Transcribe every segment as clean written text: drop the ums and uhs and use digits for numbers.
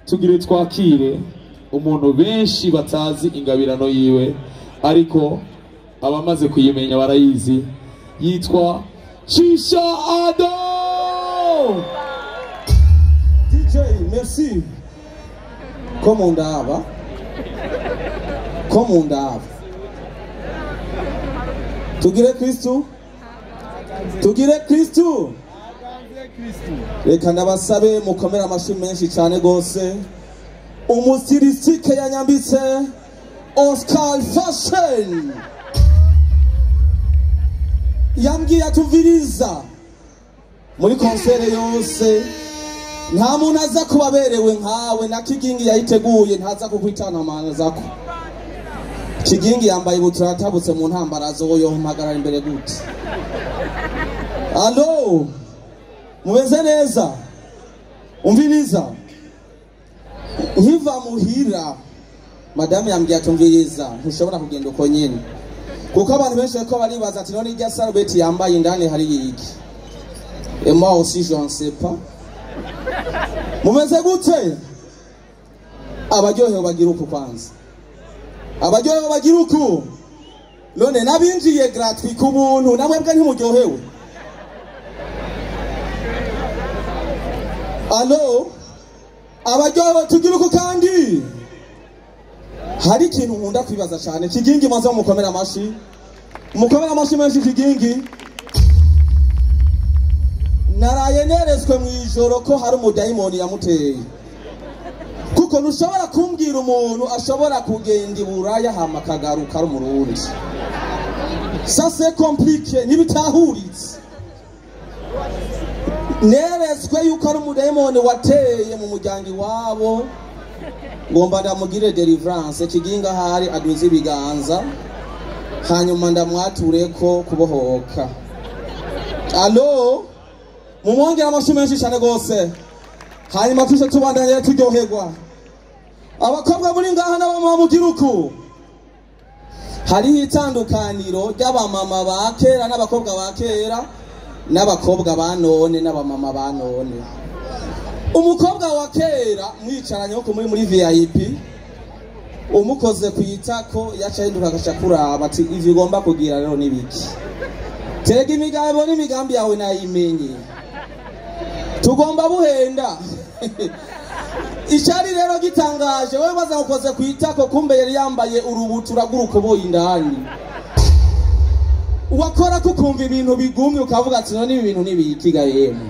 tugire twakire umuntu benshi batazi ingabirano yiwe ariko abamaze kuyimenya barayizi, yitwa Shisha Ado. DJ, merci. Comme on dava. Comme on dava. Tugire Kristu. Tugire Kristu. Reka ndabasabe mukomera amashyi menshi cyane gose. Umustilistique yanyambitse Oscar Fashion. Yambwiye atuviriza muri konsere yose nta muntu aza kubaberewe nkawe na Kigingi yayiteguye ntaza kukwitana amazako. Kigingi yambaye buturatabutse mu ntambara zoyo mpagarara imbere gute. Allo mubeze neza umviriza nkiva muhira madame yambwiye atumviriza ntushobora kugenda uko nyene kuko abantu benshi ko baribaza ati none irya sarubeti yambaye indani hari iki. Et moi aussi je ne sais pas. Mumeze gute? Abaryohewe bagira uku kwanza. Abaryohewe bagira uku. None nabinjiye gratuit ku buntu namwebwe ntimuryohewe. Allo abaryohewe tugira uku kandi hari ikintu nkunda kwibaza cyane. Kigingi maze mukomera amashi menshi Kigingi. Naraye nerezwe mu ijoro ko hari umudayimoni yamuteye kuko ntushobora kumbwira umuntu ashobora kugenda iburaya hama akagaruka ari umurundi. Ça c'est compliqué nibitahuritse. Nerezwe yuko ari umudayimoni wateye mu muryango iwabo ngomba ndamugire deliverance. Kiginga hari aduze ibiganza hanyuma ndamwature ko kubohoka. Allo mumwongera amashyi menshi cyane gose hanyuma tuje tubandanye turyoherwa. Abakobwa muri ngaha n'abamama mugira uku hari itandukaniro ry'abamama ba kera n'abakobwa ba kera n'abakobwa ba none n'abamama ba none. Umukobwa wa kera mwicaranye ko muri VIP umukoze kwitako yaca hinduka agaca kuraba ati ivyo ugomba kugira rero nibiki. Tega imigabo n'imigambi yawe nayimenye tugomba buhenda. Icyari rero gitangaje wewe baza ukoze kwitako kumbe yari yambaye urubutura rw'urukoboyi indani. Wakora kukumva ibintu bigumye ukavuga ati none ibintu nibikiga yemwe.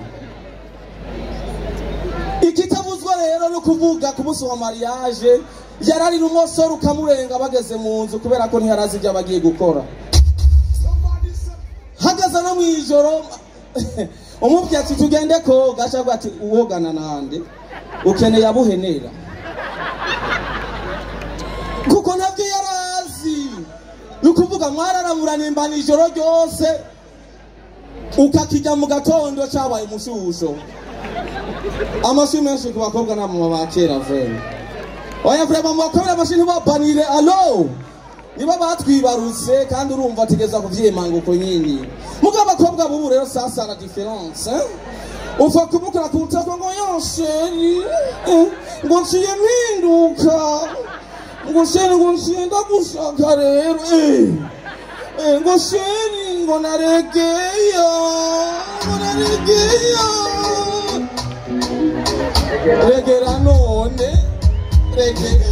Ikitavuzwa rero no kuvuga ku munsi wa mariage yarari n'umusore ukamurenga bageze mu nzu kubera ko ntiharazi ibyo bagiye gukora. Hagaza no mwijoro umubye ati tugende ko gashagwa ati uwogana nande ukeneye abuhenera kuko nabyo yarazi nukuvuga mwararamura nimba nijoro ryose ukakijya mu gatondo cyabaye umushusho. Amashyi menshi ku bakobwa n'abamama ba kera vene. Oya vrema mu bakobwa amashyi ntibapanire. Allo niba batwibarutse kandi urumva atigeza kuvyemanga uko nyinyi. Muga abakobwa bubu rero sasa la différence ufa kumukora kutako ngo yonsheri ngo nciye mpinduka ngo sheri ngo nciye ndagushaka rero ngo sheri ngo naregeya regera none regera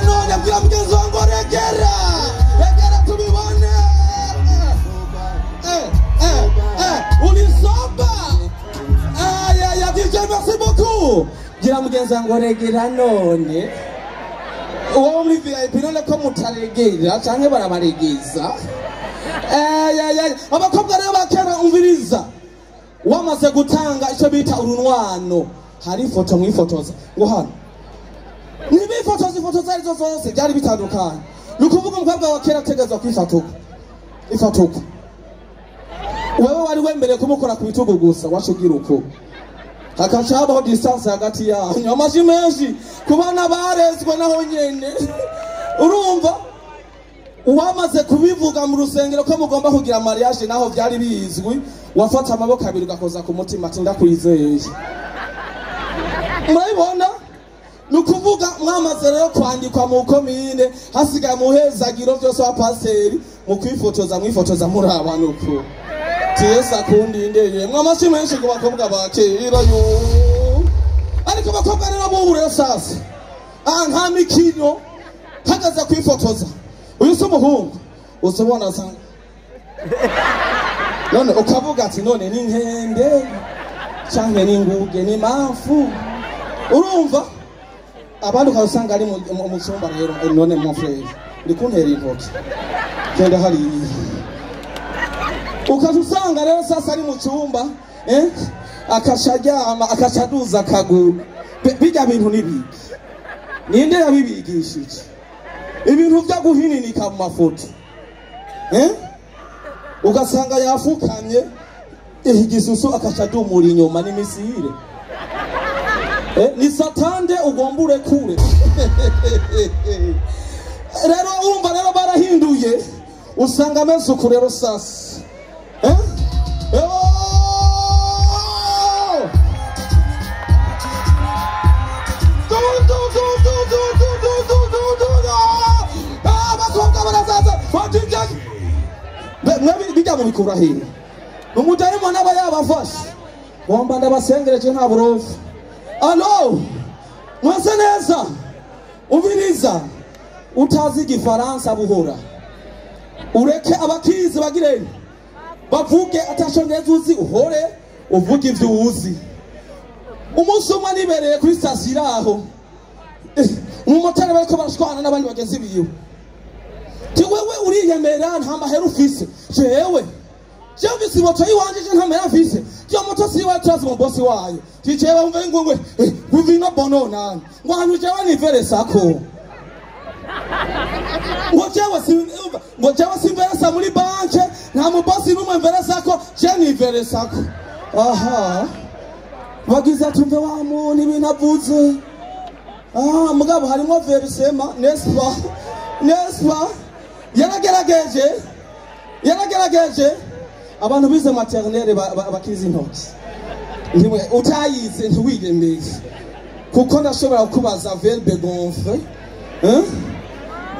none bwira mugenzi wangu regera tubibone ulisoba ya DJ merci beaucoup gira mugenzi wangu regera none uwo muri VIP none ko mutaregera canke barabaregeza abakobwa rero bakera umviriza wamaze gutanga icyo bita urunwano hari ifoto mwifotoza ngo hano nibifotoza ifoto arizo zose byari bitandukanye. Nukuvuga umukobwa wa kera ategeza kwifatuka wewe wari wembereye kumukora ku bitugu gusa washugira uko hakacabaho distance hagati yabo. Amashyi menshi kubana barezwe naho nyene urumva uwamaze kubivuga mu rusengero ko mugomba kugira mariage naho byari bizwi wafata amaboko abiri ugakoza ku mutima ati ndakwizeye. murabibona nukuvuga mwamaze rero kwandikwa mu komine hasigaye muhezagiro byose wa paseri mu kwifotoza mwifotoza muri abantu uko tiyesa kundi ndeye mwamashi menshi ku bakobwa bakera yo ariko bakobwa rero bubure sasa nta mikino hagaza kwifotoza uyu se umuhungu uzobona sanga none ukavuga ati none ni nkende cyangwa ni nguge ni mafu urumva abantu ukasanga ari mu cyumba rero none mon frère ndikuntera intoki genda hari ukazusanga rero sasa ari mu cyumba akashajyama akashaduza akaguru bijya bintu nibiki ninde yabibigishije ibintu byo guhininika mu mafoto ugasanga yafukamye igisusu akashadumura inyuma n'imisire ni satande ugombure kure rero umva rero barahinduye usanga ameze uku rero sasa abakobwa barazaza bijya mu bikura hino umutarimo n'aba yabafashe bomba ndabasengereje nta burofu alo mwese neza ubiriza utazi igifaransa buhora ureke abakizi bagirene bavuge atashongeza uzi uhore uvuge ibyo uzi umunsi umwe nibereye kuri sitasiyo aho umumotari bariko barashwana n'abandi bagenzi biwe ti wewe uriyemera nta mahera ufise jewe mvise moto yiwanje je nta mahera mfise iyo moto si iwawe turazi mu bosi wayo ticewe wumve ngwe nguvino bono nani ngo hantu jewe niveresako ngo jewe simveresa muri banke nta mubosi n'umwe mveresako je niveresako aha bagize tumve wa muntu ibintu avuze mugabo harimo verisema nespa yaragerageje abantu bize maternelle bakiza intoki ntimwe utayize ntiwiremeye kuko ndashobora kubaza verbe gonfler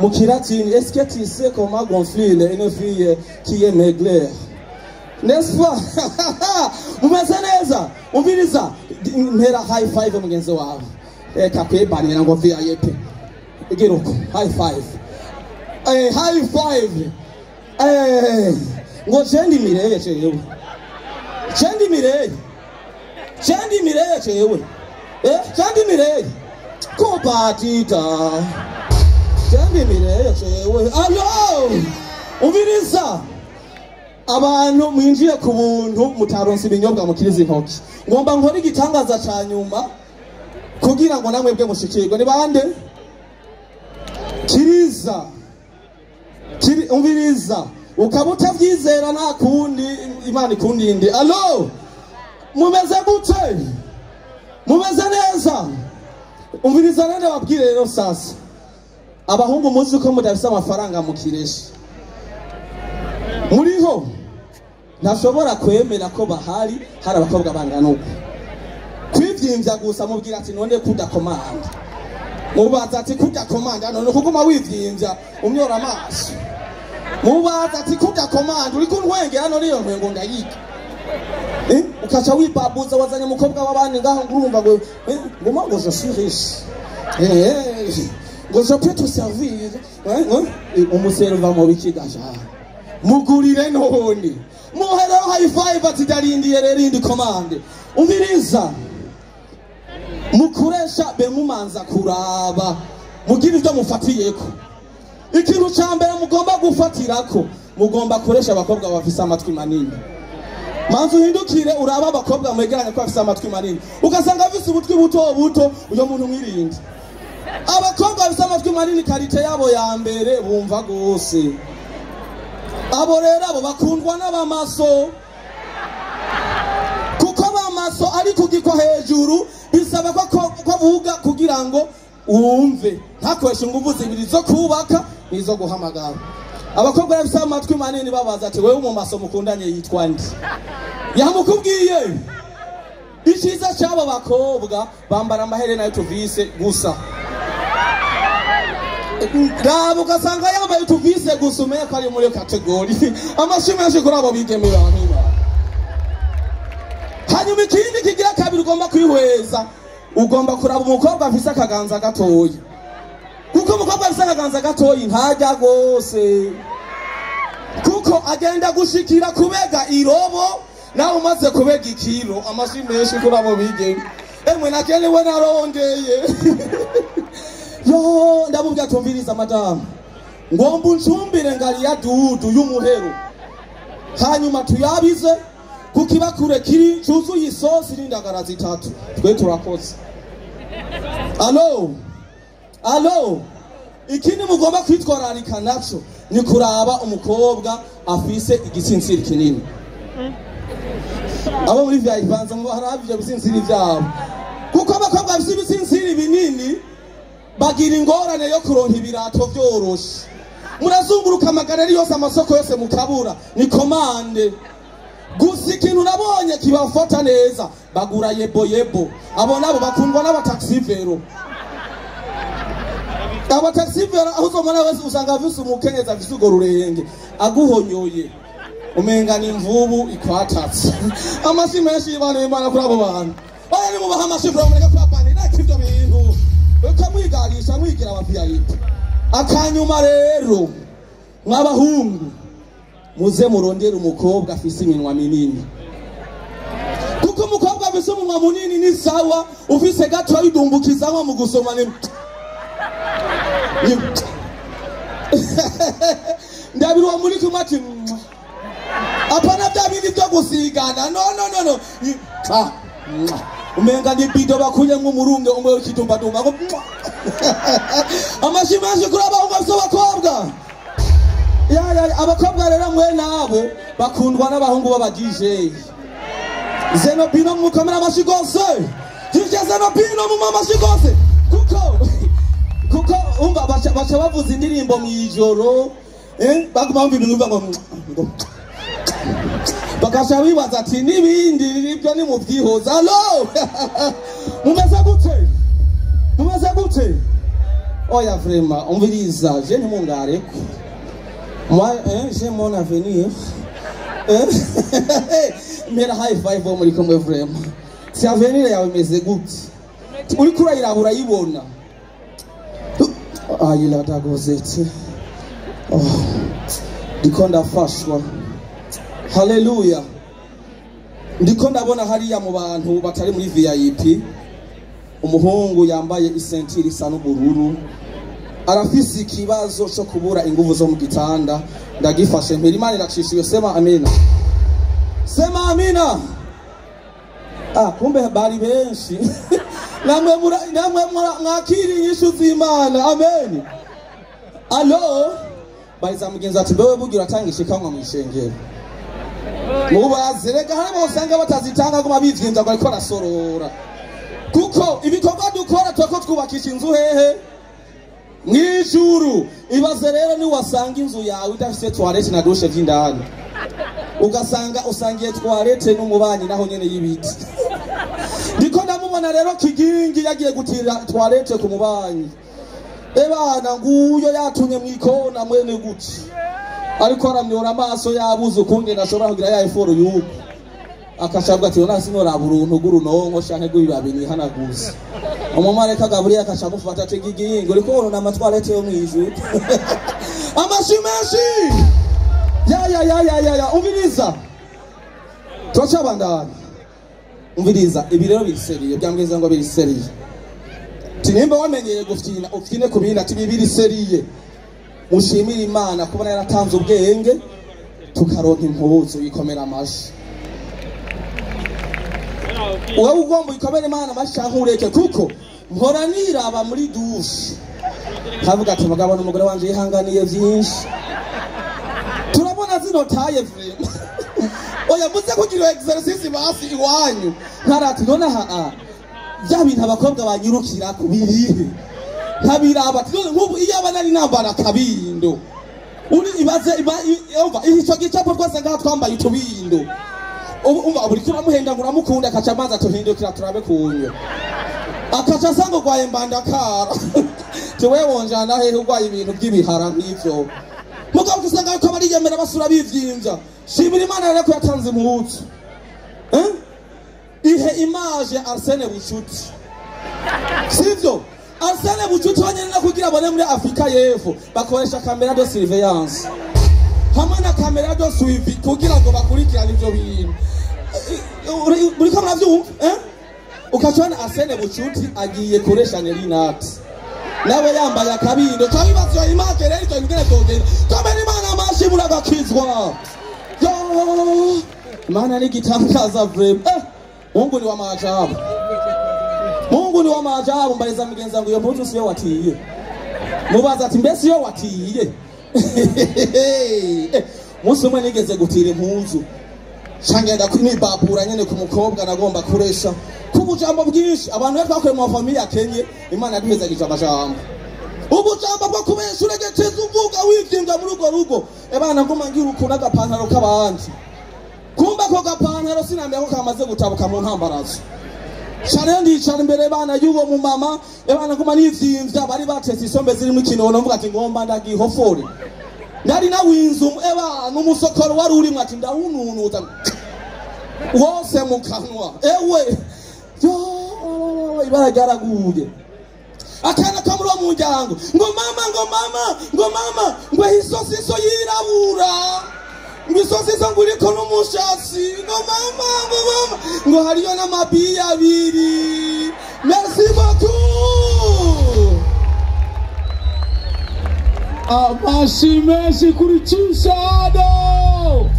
mu kilatini est-ce que tu sais comment gonfler une fille qui est maigre n'est-ce pas mumeze neza umviriza mpera high five mugenzi wawe kakwebanira ngo VIP igiruko high five high five ngo jendi mireye chewe jendi mireye chewe jendi mireye ko batita jendi mireye chewe alo umviriza abantu mwinjiye ku buntu mutaronse ibinyobwa mukiriza intoki ngomba nkora igitangaza ca nyuma kugira ngo namwe bwe mushikirwe ni bande umviriza ukaba utabyizera nta kundi imana ikundinde alo mumeze gute mumeze neza umviriza nende babwire rero sasa abahungu muzi ko mudafise amafaranga mukiresha muriho ntashobora kwemera ko hari abakobwa bangana uko kwivyimbya gusa mubwira ati none kudakomanda mubaza ati kudakomanda none kuguma wivyimbya umyora amaso mubaza ati kudakomanda uri kunwengera none iyo ntwengo ndayiga ukaca wibabuza wazanye umukobwa w'abandi ngaho ngurumva ngo je suis riche ngo je peux te servir umuserva mu bikigaja mugurire none muheraho high five ati darindiye rero indi komande umviriza mukuresha bemumanza kuraba mugira ivyo mufatiyeko ikintu ca mbere mugomba gufatirako mugomba kuresha abakobwa bafise amatwi manini manzu hindukire uraba abakobwa mwegeranye ko bafise amatwi manini ugasanga afise ubutwi buto uyo muntu mwirinde abakobwa bafise amatwi manini karite yabo ya mbere bumva gose abo rero abo bakundwa n'abamaso kuko abamaso ari kugikwa hejuru bisaba ko avuga kugira ngo wumve ntakoresha ingufu zibiri zo kubaka nizo guhamagara abakobwa bafise amatwi manini babaza ati wewe mu maso mukundanye yitwa ndi yamukubwiye icyiza cy'abo bakobwa bambara amaherena y'utuvise gusa. Raba ugasanga yambaye utuvise gusa umenye ko ari muri kategori. Amashyi menshi kuri abo bigemera nk'iba. Hanyuma ikindi kigira kabiri ugomba kwihweza, ugomba kuraba umukobwa afise akaganza gatoya. Kuko umukobwa afise akaganza gatoya ntajya gose. Kuko agenda gushikira kubega irobo nawe umaze kubega ikiro. Amashyi menshi kuri abo bigeme. Emwe nakelewe narondeye. Yo ndamubwira tumviriza madamu, ngomba uncumbire ngari ya dudu y'umuhero, hanyuma tuyabize kukibakure kiri cyuzuye isosi n'indagara zitatu. Twe turakoze. Alo ikindi mugomba kwitwararika naco ni kuraba umukobwa afise igitsinsiri kinini. Abo muri vya ivanza ngo harabi ibyo bitsinsiri byabo, kuko abakobwa bafise ibitsinsiri binini bagira ingorane yo kuronka ibirato byoroshe. Murazunguruka amagareri yose amasoko yose mukabura, ni komande. Gusa ikintu nabonye kibafata neza, bagura yebo. Abo nabo bakundwa n'abataxivero. Abataxivero aho uzomana wese usanga afise umukenyeza afise ugo rurenge aguhonyoye umenga ni imvubu ikwatatse. Amashyi menshi y'Imana kuri abo bantu. Oya ni mubaha amashyi kuri abo mureka kwapana n'ibyo bintu. Ukamwigarisha mwigira abaviyayiti. Akanyuma rero mw'abahungu muze murondera umukobwa afise iminwa minini, kuko umukobwa afise umunwa munini ni sawa, ufise gato yidumbukiza nko mu gusoma ni ndabirwa muri kumati apana bya bindi byo gusigana. No umenga ni bido bakuye nk'umurunge umwe w'ikidumbadumba. Amashyi menshi kuri abahungu bafise abakobwa. Abakobwa rero mwe nabo bakundwa n'abahungu b'aba DJ. Zenobino mukomera amashyi gose. DJ Zenobino mu amashyi gose. Kuko umva bacha bavuza indirimbo mu ijoro, baguma bumva ibintu bivuga ngo bakasha bibaza ati nibindi nibyo ni mu byihoza. Allo mumeze gute? Oya vraiment umviriza, je ni mungareko. Moi j'ai mon avenir. Mera high five muri kumwe vraiment. Si avenir yawe meze gute? Uri kurayirabura yibona. Ayila dagozete. Ndiko ndafashwa. Haleluya. Ndiko ndabona hariya mu bantu batari muri VIP, umuhungu yambaye isentiri isa n'ubururu, arafise ikibazo cyo kubura inguvu zo mu gitanda. Ndagifashe mpera Imana iracishiwe. Sema amina. Sema amina. Kumbe bari benshi. namwe mwakiri inyishu z'Imana. Amen. Allo baiza mugenzi ati bewe bugira atangishe kanwa mu ishengero. Mubazerega harimo usanga batazitanga kuma bivyinza ngo ariko arasorora, kuko ibikorwa dukora twako twubakisha inzu hehe mw'ijuru. Ibaze rero ni wasanga inzu yawe idafise toilette na douche vy'indani, ugasanga usangiye toilette n'umubanyi naho nyene y'ibiti. Ndiko ndamubona rero Kigingi yagiye gutira toilette ku mubanyi. Ebana nguyo yatunye mwikona mwene guti, ariko aramyora amaso yabuze ukunge nashobora kugira ya effort yuko akashabwa ati ona sinora buruntu gurunonko shanke gwibabi ni hanaguze. Umumareka Gabriel akashagufata ati Kigingi uriko urona amatwarete yo mwijuru. Amashyi menshi. Ya umviriza. Twacabandana. Umviriza ibi rero biriseriye, byambwiza ngo biriseriye. Tinimba wamenyeye gufyina ufyine kubina ati bibiri seriye. Mushimira Imana kubona yaratanze ubwenge tukaronka impuzu yikomera amashi. Wowe ugomba ikomera Imana amashi ureke, kuko mpora niraba muri douche havuga ati mugabo n'umugore wanje yihanganiye byinshi. Turabona zino taye vrema. Oya muze kugira exercise basi iwanyu. Ntarati none bya bintu abakobwa banyirukira kubirihe ntabiraba. Nk'ubu iyo abana ari nambara kabindo uri ibaze icyo gicapo twese ngaha twambaye utubindo, umva buri turamuhenda ngo uramukunda akaca amazi atuhindukira turabe kunyo akaca asanga urwaye mbandakara tiwe wonjana hehe urwaye ibintu by'ibihara nk'ivyo mugabo usanga yuko abariyemera basura bivyimvya shimira Imana rero ko yatanze impuzu ihe image Arsene Bucuti sivyo Arsene Bucuti wanyene no kugira abone muri Afrika y'Epfo bakoresha camera de surveillance hamwe na camera de suivi kugira ngo bakurikirane ivyo bintu muri ko muravyumva ukacona Arsene Bucuti agiye koresha Nelinat nawe yambaye akabindo kabibazo image rero icyo ngene togenda kamera Imana amashimura gakizwa yo Imana ni gitangaza vrem Mungu ni wa maajabu. Mungu ni wa maajabu mbariza migenza ngo iyo mpuzu siyo watiye. Mubaza ati mbese yo watiye. Musi umwe nigeze gutira impuzu. Shangenda kwimibapura nyene ku mukobwa nagomba kuresha. Kubujambo bwinshi abantu bari bakore mu family akenye Imana yaduheza amajambo. Ubujambo bwo kubesha uregeteza uvuga wivyinga muri ugo rugo. Ebana ngoma ngira ukuna agapantaro k'abandi. Kumba ko gapantaro sinambiye ko kamaze gutabuka mu ntambarazo. Cyane ndicara imbere bana y'uwo mu mama ebana ngoma nivyimvya bari batetse isombe ziri mu kinono mvuga ati ngomba ndagihofore. Nari na winzu ebana umusokoro wari uri mwati ndahununuza. Wose mu kanwa. Ewe. Yo ibara ryaraguye. Akana kamuro mu njyango. Ngo mama ngo hisosi yirabura. Misosi sanguriko n'umushatsi ngo mama ngo hariyo n'amabi abiri. Merci beaucoup. Amashi menshi kuri Chisha Ado.